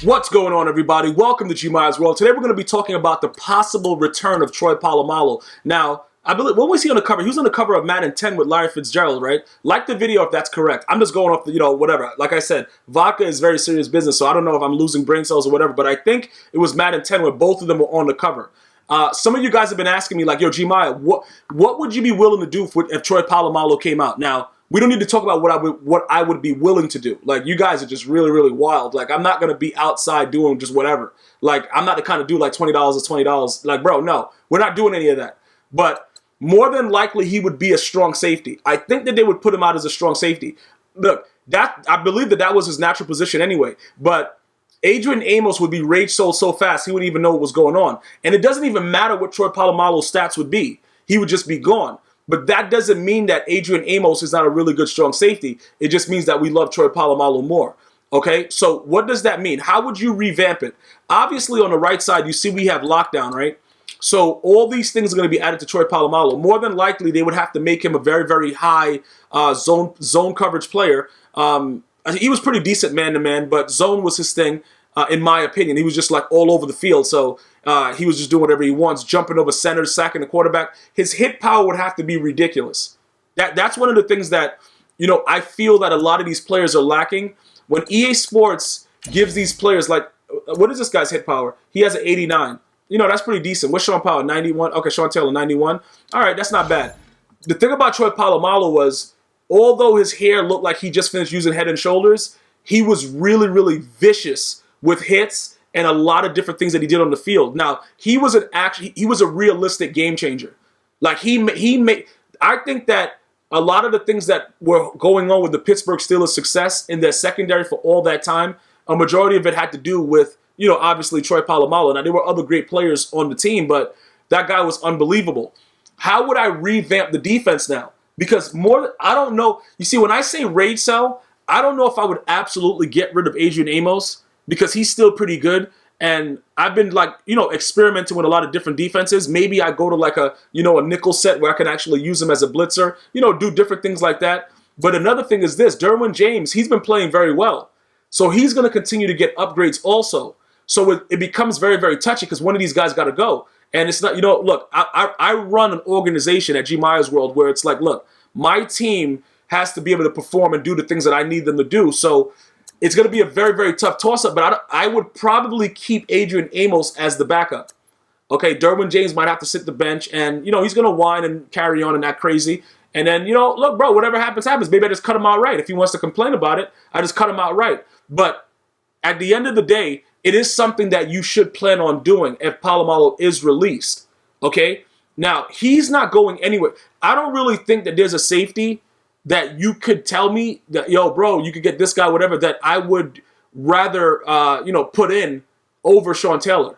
What's going on, everybody? Welcome to GmiasWorld. Today we're going to be talking about the possible return of Tro Polomalu. Now, I believe, what was he on the cover? He was on the cover of Madden 10 with Larry Fitzgerald, right? Like the video if that's correct. I'm just going off the, whatever. Like I said, vodka is very serious business, so I don't know if I'm losing brain cells or whatever, but I think it was Madden 10 where both of them were on the cover. Some of you guys have been asking me, like, yo, Gmia, what would you be willing to do if Tro Polomalu came out? Now, we don't need to talk about what I would be willing to do. Like, you guys are just really, really wild. Like, I'm not going to be outside doing just whatever. Like, I'm not the kind of dude like $20 is $20. Like, bro, no. We're not doing any of that. But more than likely, he would be a strong safety. I think that they would put him out as a strong safety. Look, I believe that was his natural position anyway. But Adrian Amos would be rage sold so fast, he wouldn't even know what was going on. And it doesn't even matter what Tro Polomalu's stats would be. He would just be gone. But that doesn't mean that Adrian Amos is not a really good, strong safety. It just means that we love Tro Polomalu more. Okay, so what does that mean? How would you revamp it? Obviously, on the right side, you see we have lockdown, right? So all these things are going to be added to Tro Polomalu. More than likely, they would have to make him a very, very high zone coverage player. He was pretty decent man-to-man, but zone was his thing. In my opinion, he was just like all over the field. So he was just doing whatever he wants, jumping over centers, sacking the quarterback. His hit power would have to be ridiculous. That's one of the things that, I feel that a lot of these players are lacking. When EA Sports gives these players, like, what is this guy's hit power? He has an 89. That's pretty decent. What's Sean Powell? 91? Okay, Sean Taylor, 91. All right, that's not bad. The thing about Tro Polomalu was, although his hair looked like he just finished using Head and Shoulders, he was really, really vicious with hits and a lot of different things that he did on the field. Now, he was a realistic game changer. Like, I think that a lot of the things that were going on with the Pittsburgh Steelers' success in their secondary for all that time, a majority of it had to do with, obviously Tro Polomalu. Now, there were other great players on the team, but that guy was unbelievable. How would I revamp the defense now? Because I don't know. You see, when I say rage sell, I don't know if I would absolutely get rid of Adrian Amos, because he's still pretty good. And I've been experimenting with a lot of different defenses. Maybe I go to like a nickel set where I can actually use him as a blitzer, do different things like that. But another thing is this, Derwin James, he's been playing very well. So he's going to continue to get upgrades also. So it becomes very, very touchy because one of these guys got to go. And it's not, look, I run an organization at GmiasWorld where it's like, look, my team has to be able to perform and do the things that I need them to do. So it's going to be a very, very tough toss-up, but I would probably keep Adrian Amos as the backup. Okay, Derwin James might have to sit the bench, and, he's going to whine and carry on and act crazy. And then, look, bro, whatever happens, happens. Maybe I just cut him outright. If he wants to complain about it, I just cut him outright. But at the end of the day, it is something that you should plan on doing if Polomalu is released. Okay? Now, he's not going anywhere. I don't really think that there's a safety that you could tell me that, yo, bro, you could get this guy, whatever, that I would rather, put in over Sean Taylor.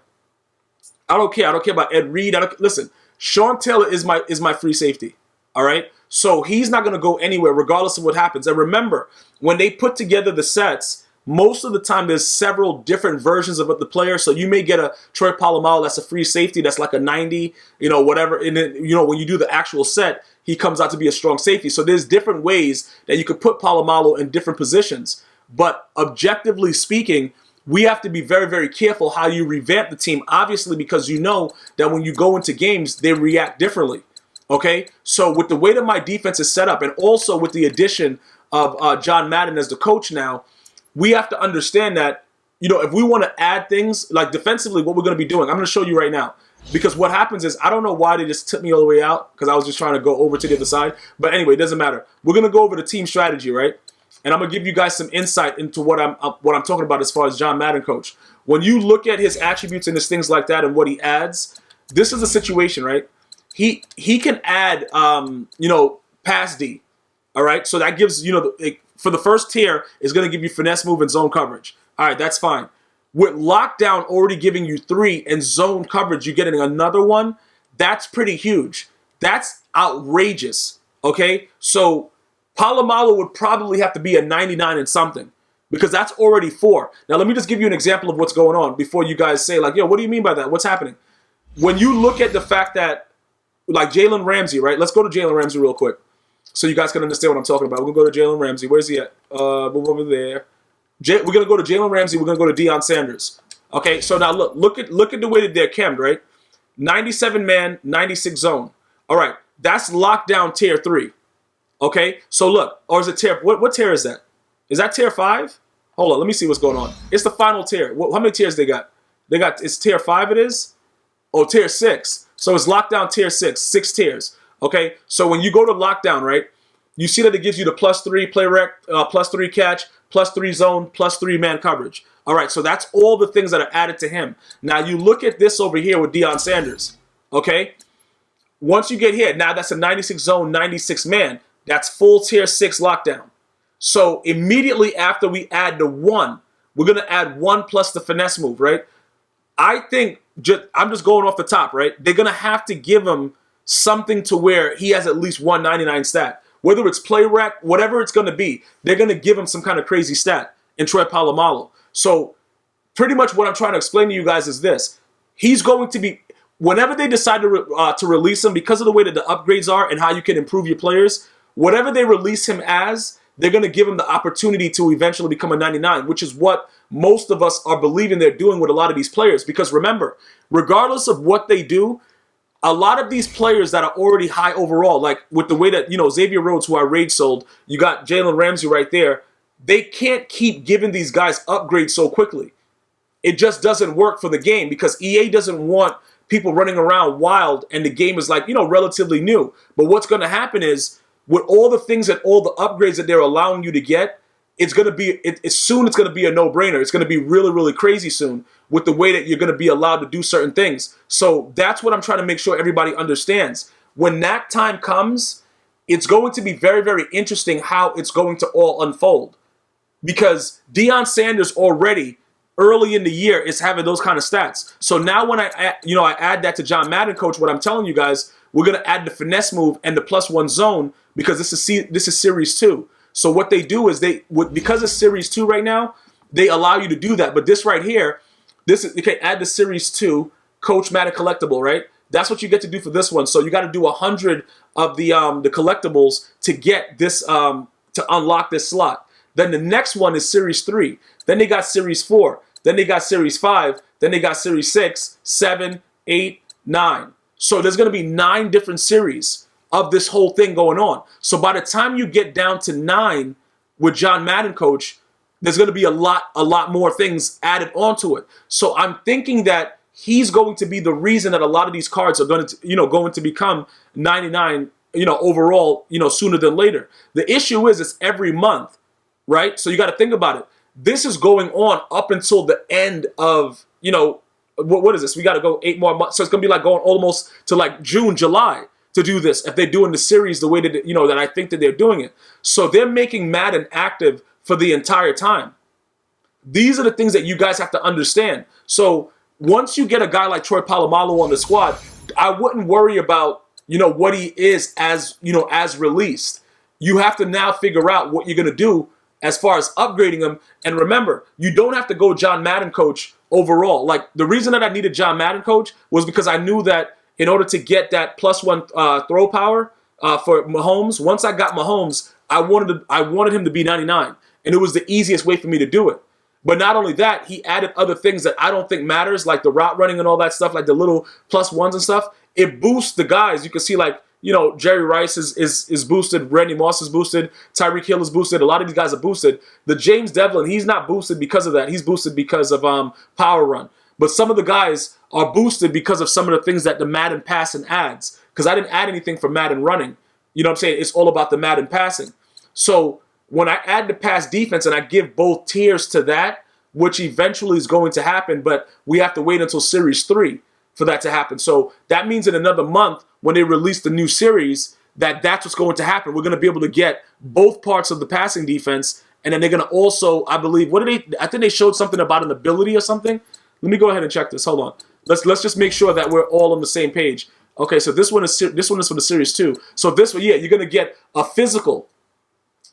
I don't care. I don't care about Ed Reed. Listen, Sean Taylor is my free safety, all right? So he's not going to go anywhere regardless of what happens. And remember, when they put together the sets, most of the time there's several different versions of the player. So you may get a Tro Polomalu that's a free safety that's like a 90, whatever. And then, when you do the actual set, he comes out to be a strong safety. So there's different ways that you could put Polomalu in different positions. But objectively speaking, we have to be very, very careful how you revamp the team, obviously, because you know that when you go into games, they react differently. Okay? So with the way that my defense is set up, and also with the addition of John Madden as the coach now, we have to understand that, if we want to add things, like defensively, what we're going to be doing, I'm going to show you right now. Because what happens is, I don't know why they just took me all the way out, because I was just trying to go over to the other side. But anyway, it doesn't matter. We're going to go over the team strategy, right? And I'm going to give you guys some insight into what I'm talking about as far as John Madden coach. When you look at his attributes and his things like that and what he adds, this is a situation, right? He can add, pass D, all right? So that gives, for the first tier, is going to give you finesse move and zone coverage. All right, that's fine. With lockdown already giving you 3 and zone coverage, you're getting another one. That's pretty huge. That's outrageous, okay? So Polomalu would probably have to be a 99 and something because that's already 4. Now, let me just give you an example of what's going on before you guys say, like, yo, what do you mean by that? What's happening? When you look at the fact that, like, Jalen Ramsey, right? Let's go to Jalen Ramsey real quick so you guys can understand what I'm talking about. We're going to go to Jalen Ramsey. Where's he at? Move over there. We're gonna go to Jalen Ramsey. We're gonna go to Deion Sanders. Okay, so now look at the way that they're chemmed, right? 97 man, 96 zone. All right, that's lockdown tier 3. Okay, so look, or is it tier? What tier is that? Is that tier 5? Hold on, let me see what's going on. It's the final tier. How many tiers they got? It's tier 5. It is. Oh, tier 6. So it's lockdown tier 6. 6 tiers. Okay, so when you go to lockdown, right? You see that it gives you the +3 play rec, +3 catch, +3 zone, +3 man coverage. All right, so that's all the things that are added to him. Now you look at this over here with Deion Sanders. Okay, once you get here, now that's a 96 zone, 96 man. That's full tier 6 lockdown. So immediately after we add the 1, we're gonna add 1 plus the finesse move, right? I think I'm just going off the top, right? They're gonna have to give him something to where he has at least 199 stat. Whether it's play rec, whatever it's going to be, they're going to give him some kind of crazy stat in Tro Polomalu. So pretty much what I'm trying to explain to you guys is this. He's going to be, whenever they decide to release him, because of the way that the upgrades are and how you can improve your players, whatever they release him as, they're going to give him the opportunity to eventually become a 99, which is what most of us are believing they're doing with a lot of these players. Because remember, regardless of what they do, a lot of these players that are already high overall, like with the way that, Xavier Rhodes, who I rage sold, you got Jalen Ramsey right there, they can't keep giving these guys upgrades so quickly. It just doesn't work for the game because EA doesn't want people running around wild and the game is like, relatively new. But what's going to happen is with all the things that all the upgrades that they're allowing you to get, it's going to be, soon it's going to be a no-brainer. It's going to be really, really crazy soon with the way that you're going to be allowed to do certain things. So that's what I'm trying to make sure everybody understands. When that time comes, it's going to be very, very interesting how it's going to all unfold. Because Deion Sanders already, early in the year, is having those kind of stats. So now when I add that to John Madden Coach, what I'm telling you guys, we're going to add the finesse move and the +1 zone because this is Series 2. So what they do is because it's Series 2 right now, they allow you to do that. But this right here, add the Series 2 Coach Madden collectible, right? That's what you get to do for this one. So you got to do 100 of the collectibles to get this to unlock this slot. Then the next one is Series 3. Then they got Series 4. Then they got Series 5. Then they got Series 6, 7, 8, 9. So there's going to be 9 different series of this whole thing going on. So by the time you get down to 9 with John Madden Coach, there's going to be a lot more things added onto it. So I'm thinking that he's going to be the reason that a lot of these cards are going to become 99, overall, sooner than later. The issue is it's every month, right? So you got to think about it. This is going on up until the end of, what is this? We got to go 8 more months. So it's going to be like going almost to like June, July to do this if they're doing the series the way that, that I think that they're doing it. So they're making Madden active for the entire time. These are the things that you guys have to understand. So once you get a guy like Tro Polomalu on the squad, I wouldn't worry about, what he is as released. You have to now figure out what you're going to do as far as upgrading him. And remember, you don't have to go John Madden Coach overall. Like the reason that I needed John Madden Coach was because I knew that in order to get that +1 throw power for Mahomes, once I got Mahomes, I wanted him to be 99. And it was the easiest way for me to do it. But not only that, he added other things that I don't think matters, like the route running and all that stuff, like the little +1s and stuff. It boosts the guys. You can see like, Jerry Rice is boosted. Randy Moss is boosted. Tyreek Hill is boosted. A lot of these guys are boosted. The James Devlin, he's not boosted because of that. He's boosted because of power run. But some of the guys are boosted because of some of the things that the Madden passing adds. Because I didn't add anything for Madden running. You know what I'm saying? It's all about the Madden passing. So when I add the pass defense and I give both tiers to that, which eventually is going to happen, but we have to wait until Series 3 for that to happen. So that means in another month, when they release the new series, that's what's going to happen. We're going to be able to get both parts of the passing defense, and then they're going to also, I believe, I think they showed something about an ability or something. Let me go ahead and check this. Hold on. Let's just make sure that we're all on the same page. Okay, so this one is for the Series 2. So this one, yeah, you're going to get a physical.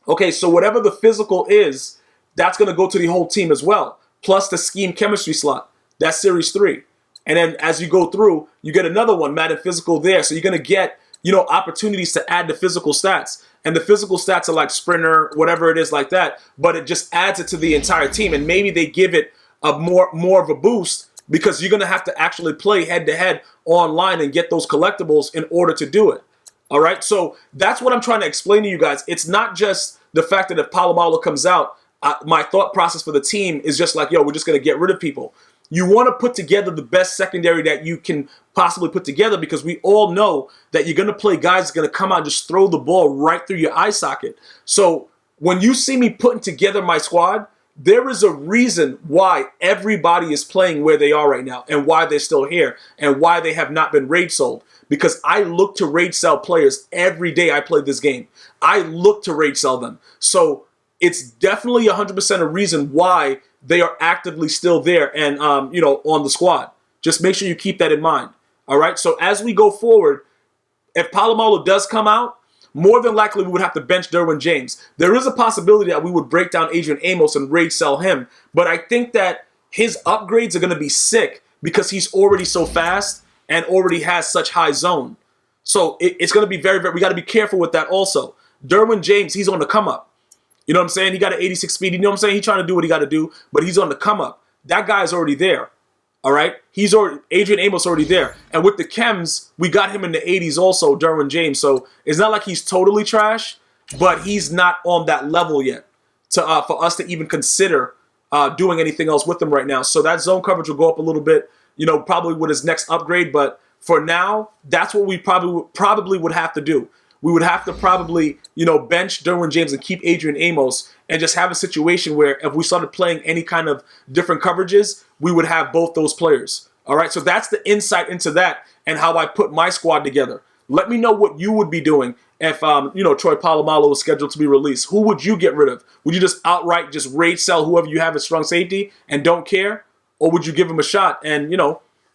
Okay, so whatever the physical is, that's going to go to the whole team as well, plus the scheme chemistry slot. That's Series 3. And then as you go through, you get another one, Madden Physical there. So you're going to get opportunities to add the physical stats. And the physical stats are like sprinter, whatever it is like that, but it just adds it to the entire team. And maybe they give it a more of a boost because you're going to have to actually play head-to-head online and get those collectibles in order to do it. All right? So that's what I'm trying to explain to you guys. It's not just the fact that if Polomalu comes out, my thought process for the team is just like, yo, we're just going to get rid of people. You want to put together the best secondary that you can possibly put together because we all know that you're going to play guys that are going to come out and just throw the ball right through your eye socket. So when you see me putting together my squad, there is a reason why everybody is playing where they are right now and why they're still here and why they have not been raid sold. Because I look to raid sell players every day I play this game. I look to raid sell them. So it's definitely 100% a reason why they are actively still there and, on the squad. Just make sure you keep that in mind. All right. So as we go forward, if Polomalu does come out, more than likely we would have to bench Derwin James. There is a possibility that we would break down Adrian Amos and raid sell him. But I think that his upgrades are going to be sick because he's already so fast and already has such high zone. So it's going to be we got to be careful with that also. Derwin James, he's on the come up. You know what I'm saying? He got an 86 speed. You know what I'm saying? He's trying to do what he got to do, but he's on the come up. That guy's already there. All right? Adrian Amos already there. And with the chems, we got him in the 80s also, Derwin James. So it's not like he's totally trash, but he's not on that level yet for us to even consider doing anything else with him right now. So that zone coverage will go up a little bit, probably with his next upgrade. But for now, that's what we probably would have to do. We would have to probably, bench Derwin James and keep Adrian Amos and just have a situation where if we started playing any kind of different coverages, we would have both those players. All right, so that's the insight into that and how I put my squad together. Let me know what you would be doing if, Tro Polomalu was scheduled to be released. Who would you get rid of? Would you just outright just raid sell whoever you have at strong safety and don't care? Or would you give him a shot and,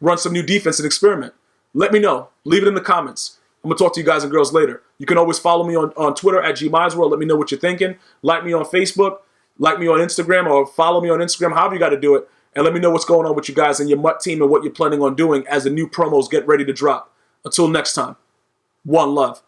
run some new defense and experiment? Let me know. Leave it in the comments. I'm going to talk to you guys and girls later. You can always follow me on Twitter at GmiasWorld. Let me know what you're thinking. Like me on Facebook. Like me on Instagram or follow me on Instagram, however you got to do it. And let me know what's going on with you guys and your MUT team and what you're planning on doing as the new promos get ready to drop. Until next time, one love.